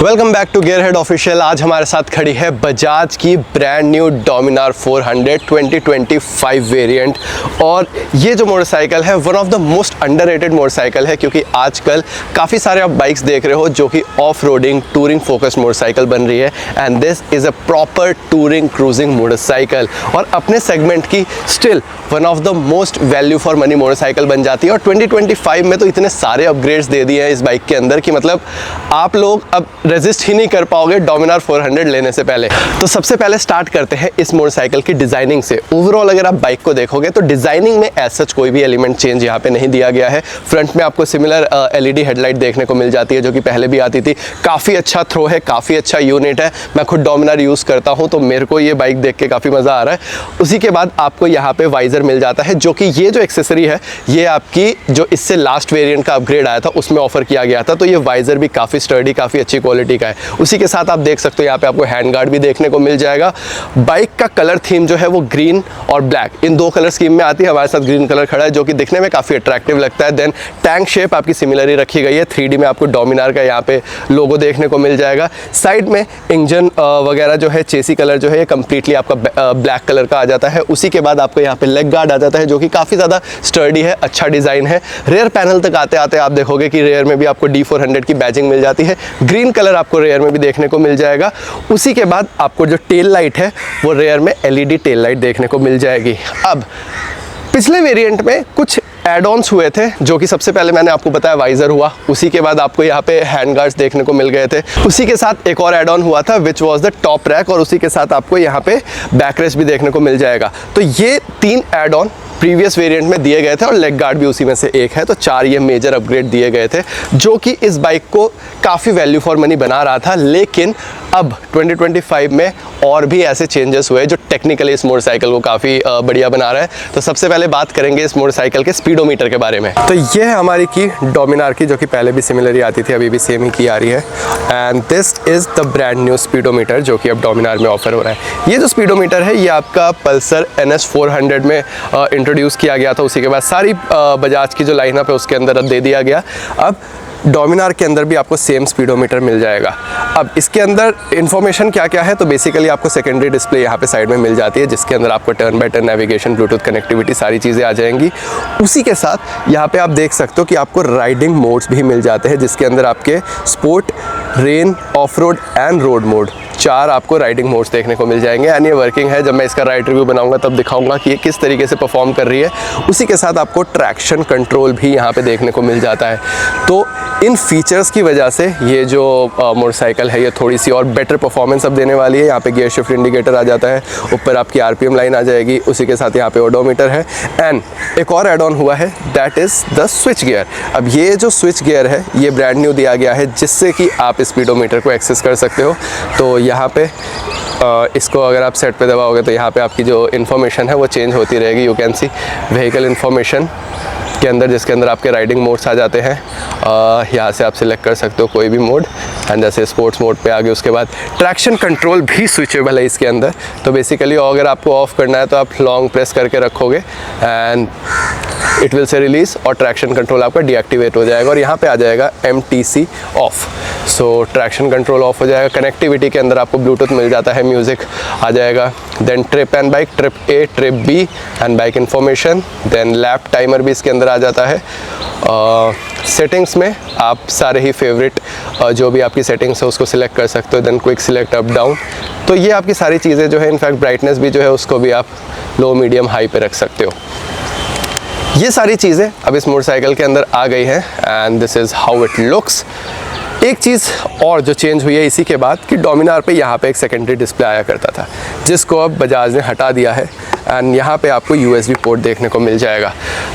Welcome back to Gearhead official. आज हमारे साथ खड़ी है बजाज की ब्रांड न्यू डोमिनार 400 2025 वेरिएंट। और ये जो मोटरसाइकिल है one of the most underrated motorcycle है, क्योंकि आजकल काफ़ी सारे आप बाइक्स देख रहे हो जो कि off roading touring focused motorcycle बन रही है। And this is a proper touring cruising motorcycle और अपने सेगमेंट की still one of the most value for money motorcycle बन जाती है। और 2025 में तो इतने सारे अपग्रेड्स दे दिए हैं इस बाइक के अंदर कि मतलब आप लोग अब रेजिस्ट ही नहीं कर पाओगे डोमिनार 400 लेने से पहले। तो सबसे पहले स्टार्ट करते हैं इस मोटरसाइकिल की डिज़ाइनिंग से। ओवरऑल अगर आप बाइक को देखोगे तो डिज़ाइनिंग में एज सच कोई भी एलिमेंट चेंज यहाँ पे नहीं दिया गया है। फ्रंट में आपको सिमिलर एलईडी हेडलाइट देखने को मिल जाती है जो कि पहले भी आती थी। काफ़ी अच्छा थ्रो है, काफ़ी अच्छा यूनिट है। मैं खुद डोमिनार यूज़ करता हूँ तो मेरे को ये बाइक देख के काफ़ी मज़ा आ रहा है। उसी के बाद आपको यहाँ पे वाइज़र मिल जाता है, जो कि ये जो एक्सेसरी है ये आपकी जो इससे लास्ट वेरिएंट का अपग्रेड आया था उसमें ऑफर किया गया था। तो ये वाइज़र भी काफ़ी स्टर्डी, काफ़ी अच्छी क्वालिटी का है। उसी के साथ आप देख सकते हो यहाँ पे आपको हैंड गार्ड भी देखने को मिल जाएगा। बाइक का कलर थीम जो है वो ग्रीन और ब्लैक, इन दो कलर स्कीम में आती है। हमारे साथ ग्रीन कलर खड़ा है जो कि दिखने में काफ़ी अट्रैक्टिव लगता है। देन टैंक शेप आपकी सिमिलर ही रखी गई है। 3D में आपको डोमिनार का यहाँ पे लोगो देखने को मिल जाएगा। साइड में इंजन वगैरह जो है, चेसी कलर जो है ये कम्प्लीटली आपका ब्लैक कलर का आ जाता है। उसी के बाद आपको यहाँ पे लेग गार्ड आ जाता है जो कि काफ़ी ज़्यादा स्टर्डी है, अच्छा डिज़ाइन है। रेयर पैनल तक आते आते आप देखोगे कि रेयर में भी आपको D400 की बैजिंग मिल जाती है। ग्रीन कलर आपको रेयर में भी देखने को मिल जाएगा। उसी के बाद आपको जो टेल लाइट है वो रेयर में LED टेल लाइट देखने को मिल जाएगी। अब पिछले वेरिएंट में कुछ एड ऑन्स हुए थे जो कि सबसे पहले मैंने आपको बताया वाइज़र हुआ। उसी के बाद आपको यहाँ पे हैंड गार्ड्स देखने को मिल गए थे। उसी के साथ एक और एड ऑन हुआ था which was the top rack, और उसी के साथ आपको यहाँ पे बैक रेस्ट भी देखने को मिल जाएगा। तो ये 3 एड ऑन प्रीवियस वेरिएंट में दिए गए थे और लेग गार्ड भी उसी में से एक है। तो 4 ये मेजर अपग्रेड दिए गए थे जो कि इस बाइक को काफ़ी वैल्यू फॉर मनी बना रहा था। लेकिन अब 2025 में और भी ऐसे चेंजेस हुए जो टेक्निकली इस मोटरसाइकिल को काफ़ी बढ़िया बना रहा है। तो सबसे पहले बात करेंगे इस मोटरसाइकिल के स्पीडोमीटर के बारे में। तो ये है हमारी की डोमिनार की, जो कि पहले भी सिमिलर ही आती थी, अभी भी सेम ही की आ रही है। And this is the brand new speedometer जो कि अब डोमिनार में ऑफर हो रहा है। ये जो स्पीडोमीटर है ये आपका पल्सर NS 400 में इंट्रोड्यूस किया गया था। उसी के बाद सारी बजाज की जो लाइनअप है उसके अंदर दे दिया गया। अब डोमिनार के अंदर भी आपको सेम स्पीडोमीटर मिल जाएगा। अब इसके अंदर इन्फॉर्मेशन क्या क्या है, तो बेसिकली आपको सेकेंडरी डिस्प्ले यहाँ पे साइड में मिल जाती है जिसके अंदर आपको turn by turn navigation, Bluetooth connectivity, सारी चीज़ें आ जाएंगी। उसी के साथ यहाँ पे आप देख सकते हो कि आपको राइडिंग मोड्स भी मिल जाते हैं जिसके अंदर आपके sport, rain, of road and road mode 4 आपको राइडिंग मोड्स देखने को मिल जाएंगे। एंड ये वर्किंग है, जब मैं इसका राइड रिव्यू बनाऊंगा तब दिखाऊंगा कि ये किस तरीके से परफॉर्म कर रही है। उसी के साथ आपको ट्रैक्शन कंट्रोल भी यहाँ पे देखने को मिल जाता है। तो इन फीचर्स की वजह से ये जो मोटरसाइकिल है ये थोड़ी सी और बेटर परफॉर्मेंस अब देने वाली है। यहाँ पे गियर शिफ्ट इंडिकेटर आ जाता है, ऊपर आपकी RPM लाइन आ जाएगी। उसी के साथ यहाँ पे ओडोमीटर है। एंड एक और एड ऑन हुआ है, that is the switch gear. अब ये जो स्विच गियर है ये ब्रांड न्यू दिया गया है जिससे कि आप स्पीडोमीटर को एक्सेस कर सकते हो। तो यहाँ पे इसको अगर आप सेट पे दबाओगे तो यहाँ पे आपकी जो इन्फॉर्मेशन है वो चेंज होती रहेगी। You can see vehicle information के अंदर, जिसके अंदर आपके राइडिंग मोड्स आ जाते हैं। यहाँ से आप सिलेक्ट कर सकते हो कोई भी मोड। एंड जैसे स्पोर्ट्स मोड पे आ गए, उसके बाद ट्रैक्शन कंट्रोल भी स्विचेबल है इसके अंदर। तो बेसिकली अगर आपको ऑफ करना है तो आप लॉन्ग प्रेस करके रखोगे and it will say release, और ट्रैक्शन कंट्रोल आपका डीएक्टिवेट हो जाएगा और यहाँ पे आ जाएगा MTC of. So traction control of हो जाएगा। कनेक्टिविटी के अंदर आपको ब्लूटूथ मिल जाता है, म्यूज़िक आ जाएगा। Then trip and bike, trip A, trip B and bike information. Then lap timer भी इसके अंदर आ जाता है। सेटिंग्स में आप सारे ही फेवरेट जो भी आपकी सेटिंग्स है उसको सिलेक्ट कर सकते हो। Then quick select up down. तो ये आपकी सारी चीज़ें जो है, इनफैक्ट ब्राइटनेस भी जो है उसको भी आप लो, मीडियम, हाई पे रख सकते हो। ये सारी चीज़ें अब इस मोटरसाइकिल के अंदर आ गई हैं and this is how it looks. एक चीज़ और जो चेंज हुई है इसी के बाद कि डोमिनार पे यहाँ पे एक सेकेंडरी डिस्प्ले आया करता था जिसको अब बजाज ने हटा दिया है। एंड यहाँ पे आपको USB पोर्ट देखने को मिल जाएगा।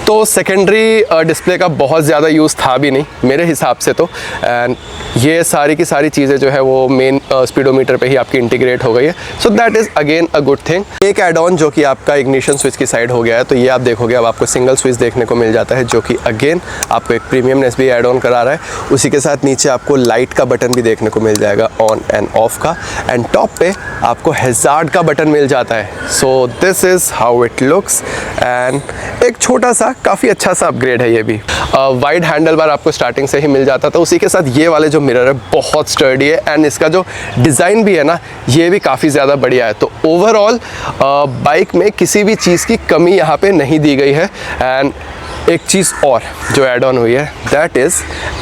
तो सेकेंडरी डिस्प्ले का बहुत ज़्यादा यूज़ था भी नहीं मेरे हिसाब से तो। एंड ये सारी की सारी चीज़ें जो है वो मेन स्पीडोमीटर पे ही आपकी इंटीग्रेट हो गई है। So that is again a good thing. एक एड ऑन जो कि आपका इग्निशन स्विच की साइड हो गया है, तो ये आप देखोगे अब आपको सिंगल स्विच देखने को मिल जाता है जो कि अगेन आपको एक प्रीमियमनेस भी एड ऑन करा रहा है। उसी के साथ नीचे आपको लाइट का बटन भी देखने को मिल जाएगा, ऑन एंड ऑफ का। एंड टॉप पे आपको हैजार्ड का बटन मिल जाता है। So this is how it looks and एक छोटा सा काफ़ी अच्छा सा अपग्रेड है ये भी। वाइड हैंडल बार आपको स्टार्टिंग से ही मिल जाता था, उसी के साथ ये वाले जो मिरर है बहुत स्टर्डी है एंड इसका जो डिज़ाइन भी है ना ये भी काफ़ी ज़्यादा बढ़िया है। तो ओवरऑल बाइक में किसी भी चीज़ की कमी यहाँ पे नहीं दी गई है। एंड एक चीज़ और जो ऐड ऑन हुई है दैट इज़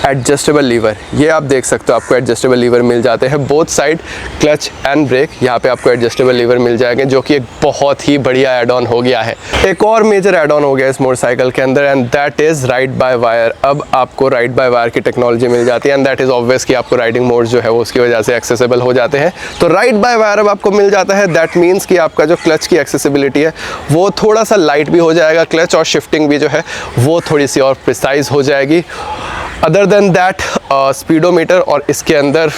एडजस्टेबल लीवर। ये आप देख सकते हो, आपको एडजस्टेबल लीवर मिल जाते हैं both side, clutch and brake. यहाँ पे आपको एडजस्टेबल लीवर मिल जाएंगे जो कि एक बहुत ही बढ़िया ऐड ऑन हो गया है। एक और मेजर ऐड ऑन हो गया इस मोटरसाइकिल के अंदर and that is ride by wire. अब आपको राइड बाय वायर की टेक्नोलॉजी मिल जाती है एंड दैट इज़ ऑब्वियस कि आपको राइडिंग मोड जो है वो उसकी वजह से एक्सेसिबल हो जाते हैं। तो राइड बाय वायर अब आपको मिल जाता है। दैट मीन्स कि आपका जो क्लच की एक्सेसिबिलिटी है वो थोड़ा सा लाइट भी हो जाएगा, क्लच और शिफ्टिंग भी जो है वो थोड़ी सी और प्रिसाइज हो जाएगी। अदर देन दैट स्पीडोमीटर और इसके अंदर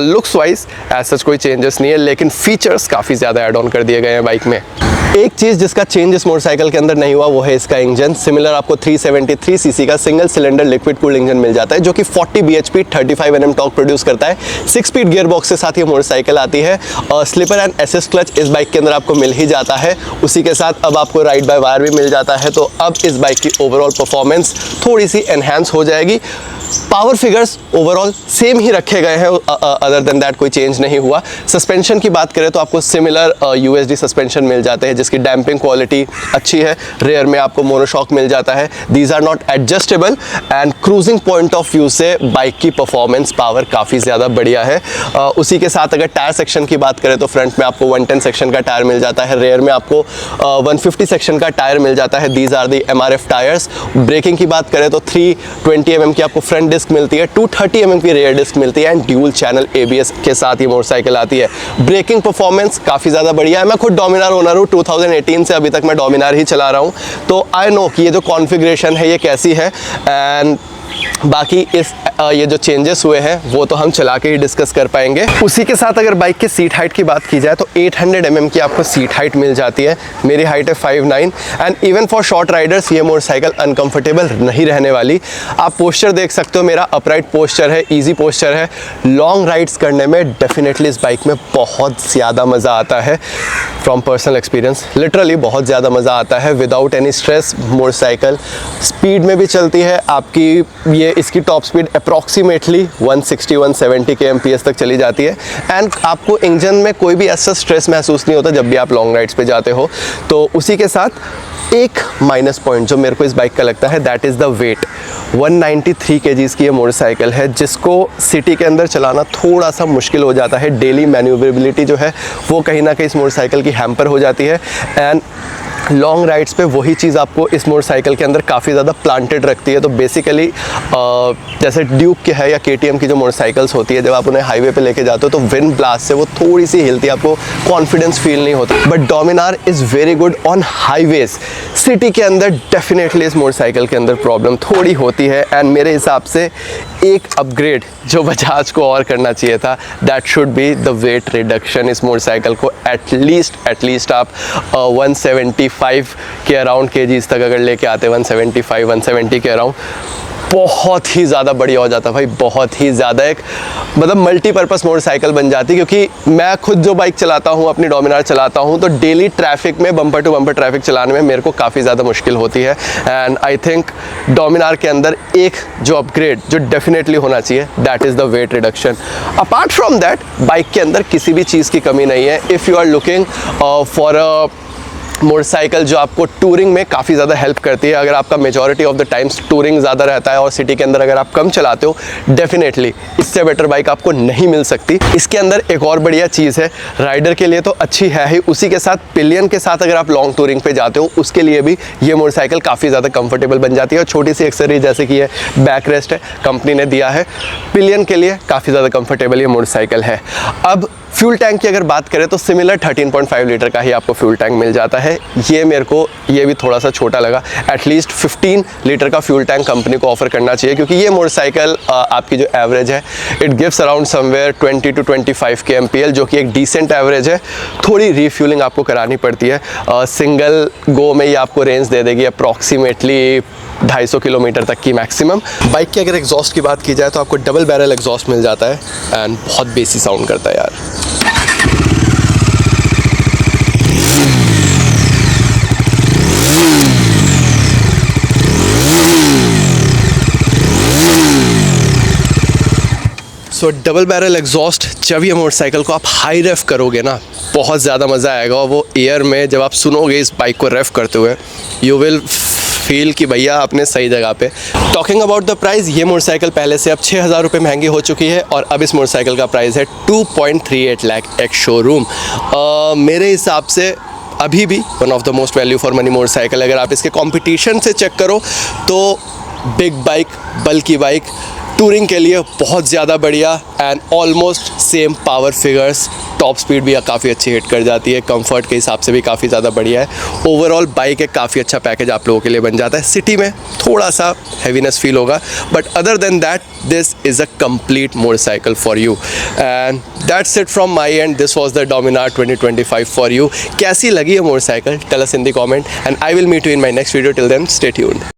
लुक्स वाइज ऐसा कोई चेंजेस नहीं है, लेकिन फीचर्स काफ़ी ज़्यादा ऐड ऑन कर दिए गए हैं बाइक में। एक चीज़ जिसका चेंज इस मोटरसाइकिल के अंदर नहीं हुआ वो है इसका इंजन। सिमिलर आपको 373 सीसी का single cylinder liquid cooled engine मिल जाता है जो कि 40 bhp 35 Nm टॉर्क प्रोड्यूस करता है। 6 स्पीड गियर बॉक्स के साथ ये मोटरसाइकिल आती है। स्लिपर एंड असिस्ट क्लच इस बाइक के अंदर आपको मिल ही जाता है। उसी के साथ अब आपको राइड बाय वायर भी मिल जाता है। तो अब इस बाइक की ओवरऑल परफॉर्मेंस थोड़ी सी एनहांस हो जाएगी। पावर फिगर्स ओवरऑल सेम ही रखे गए हैं, अदर देन दैट कोई चेंज नहीं हुआ। सस्पेंशन की बात करें तो आपको सिमिलर USD सस्पेंशन मिल जाते हैं जिसकी डैम्पिंग क्वालिटी अच्छी है। रेयर में आपको मोनोशॉक मिल जाता है। These are not adjustable and cruising point of view से बाइक की परफॉर्मेंस पावर काफ़ी ज़्यादा बढ़िया है। उसी के साथ अगर टायर सेक्शन की बात करें तो फ्रंट में आपको 110 सेक्शन का टायर मिल जाता है, रेयर में आपको 150 सेक्शन का टायर मिल जाता है। These are the MRF tyres. Braking की बात करें तो 320 mm की आपको फ्रंट डिस्क मिलती है, 230 mm की रेयर डिस्क मिलती है एंड ड्यूल चैनल ABS के साथ ये मोटरसाइकिल आती है। ब्रेकिंग परफॉर्मेंस काफ़ी ज़्यादा बढ़िया है। मैं खुद डोमिनार ओनर हूँ, 2018 से अभी तक मैं डोमिनार ही चला रहा हूँ, तो आई नो कि ये जो कॉन्फ़िगरेशन है ये कैसी है। एंड बाकी ये जो चेंजेस हुए हैं वो तो हम चला के ही डिस्कस कर पाएंगे। उसी के साथ अगर बाइक के सीट हाइट की बात की जाए तो 800 mm की आपको सीट हाइट मिल जाती है। मेरी हाइट है 5'9" and even for short Riders ये मोटरसाइकिल अनकंफर्टेबल नहीं रहने वाली। आप पोस्चर देख सकते हो, मेरा अपराइट पोस्चर है, ईजी पोस्चर है। लॉन्ग राइड्स करने में डेफिनेटली इस बाइक में बहुत ज़्यादा मज़ा आता है। फ्रॉम पर्सनल एक्सपीरियंस लिटरली बहुत ज़्यादा मज़ा आता है। Without any stress motorcycle speed में भी चलती है। आपकी ये इसकी टॉप स्पीड अप्रॉक्सीमेटली 160-170 kmph तक चली जाती है एंड आपको इंजन में कोई भी ऐसा स्ट्रेस महसूस नहीं होता जब भी आप लॉन्ग राइड्स पे जाते हो। तो उसी के साथ एक माइनस पॉइंट जो मेरे को इस बाइक का लगता है that is the weight. 193 kgs की ये मोटरसाइकिल है जिसको सिटी के अंदर चलाना थोड़ा सा मुश्किल हो जाता है। डेली मैन्यूवरेबिलिटी जो है वो कहीं ना कहीं इस मोटरसाइकिल की हैम्पर हो जाती है एंड लॉन्ग राइड्स पे वही चीज़ आपको इस मोटरसाइकिल के अंदर काफ़ी ज़्यादा प्लांटेड रखती है। तो बेसिकली जैसे ड्यूक के है या KTM की जो मोटरसाइकिल्स होती है, जब आप उन्हें हाईवे पे लेके जाते हो तो विंड ब्लास्ट से वो थोड़ी सी हिलती है, आपको कॉन्फिडेंस फील नहीं होता। But Dominar is very good on highways. City के अंदर डेफिनेटली इस मोटरसाइकिल के अंदर प्रॉब्लम थोड़ी होती है एंड मेरे हिसाब से एक अपग्रेड जो बजाज को और करना चाहिए था that should be the weight reduction. इस मोटरसाइकिल को एटलीस्ट आप 175 के अराउंड kgs तक अगर लेके आते, 170 के अराउंड, बहुत ही ज़्यादा बढ़िया हो जाता भाई। बहुत ही ज़्यादा एक मतलब मल्टीपर्पज़ मोटरसाइकिल बन जाती, क्योंकि मैं खुद जो बाइक चलाता हूँ, अपनी डोमिनार चलाता हूँ, तो डेली ट्रैफिक में बम्पर टू बम्पर ट्रैफिक चलाने में मेरे को काफ़ी ज़्यादा मुश्किल होती है। एंड आई थिंक डोमिनार के अंदर एक जो अपग्रेड जो डेफिनेटली होना चाहिए that is the weight reduction. Apart from that bike के अंदर किसी भी चीज़ की कमी नहीं है। If you are looking for a motorcycle जो आपको टूरिंग में काफ़ी ज़्यादा हेल्प करती है, अगर आपका majority of the times touring ज़्यादा रहता है और सिटी के अंदर अगर आप कम चलाते हो, डेफिनेटली इससे बेटर बाइक आपको नहीं मिल सकती। इसके अंदर एक और बढ़िया चीज़ है, राइडर के लिए तो अच्छी है ही, उसी के साथ पिलियन के साथ अगर आप लॉन्ग टूरिंग पे जाते हो उसके लिए भी ये मोटरसाइकिल काफ़ी ज़्यादा कंफर्टेबल बन जाती है। और छोटी सी एक्सेसरी जैसे कि ये बैक रेस्ट है, कंपनी ने दिया है, पिलियन के लिए काफ़ी ज़्यादा कंफर्टेबल ये मोटरसाइकिल है। अब फ्यूल टैंक की अगर बात करें तो सिमिलर 13.5 लीटर का ही आपको फ्यूल टैंक मिल जाता है। ये मेरे को ये भी थोड़ा सा छोटा लगा। एटलीस्ट 15 लीटर का फ्यूल टैंक कंपनी को ऑफर करना चाहिए, क्योंकि ये मोटरसाइकिल आपकी जो एवरेज है it gives around somewhere 20 to 25 kmpl, जो कि एक डिसेंट एवरेज है। थोड़ी रीफ्यूलिंग आपको करानी पड़ती है। सिंगल गो में ये आपको रेंज दे देगी अप्रॉक्सीमेटली 250 किलोमीटर तक की मैक्सिमम। बाइक की अगर एग्जॉस्ट की बात की जाए तो आपको डबल बैरल एग्जॉस्ट मिल जाता है एंड बहुत बेसी साउंड करता है यार। सो डबल बैरल एग्जॉस्ट, जब ये मोटरसाइकिल को आप हाई रेफ करोगे ना, बहुत ज़्यादा मज़ा आएगा। और वो एयर में जब आप सुनोगे इस बाइक को रेफ करते हुए, यू विल फील कि भैया आपने सही जगह पे। टॉकिंग अबाउट द प्राइस, ये मोटरसाइकिल पहले से अब 6,000 रुपये महंगी हो चुकी है और अब इस मोटरसाइकिल का प्राइस है 2.38 लाख एक्स शोरूम। मेरे हिसाब से अभी भी one of the most value for money motorcycle. अगर आप इसके कंपटीशन से चेक करो तो बिग बाइक, बल्कि बाइक, टूरिंग के लिए बहुत ज़्यादा बढ़िया and almost same power figures. Top speed भी काफ़ी अच्छी हिट कर जाती है, कंफर्ट के हिसाब से भी काफ़ी ज़्यादा बढ़िया है। ओवरऑल बाइक एक काफ़ी अच्छा पैकेज आप लोगों के लिए बन जाता है। सिटी में थोड़ा सा हैवीनेस फील होगा, but other than that this is a complete motorcycle for you. And that's it from my end. This was the Dominar 2025 for you. कैसी लगी है motorcycle? Tell us in the comment and I will meet you in my next video. Till then stay tuned.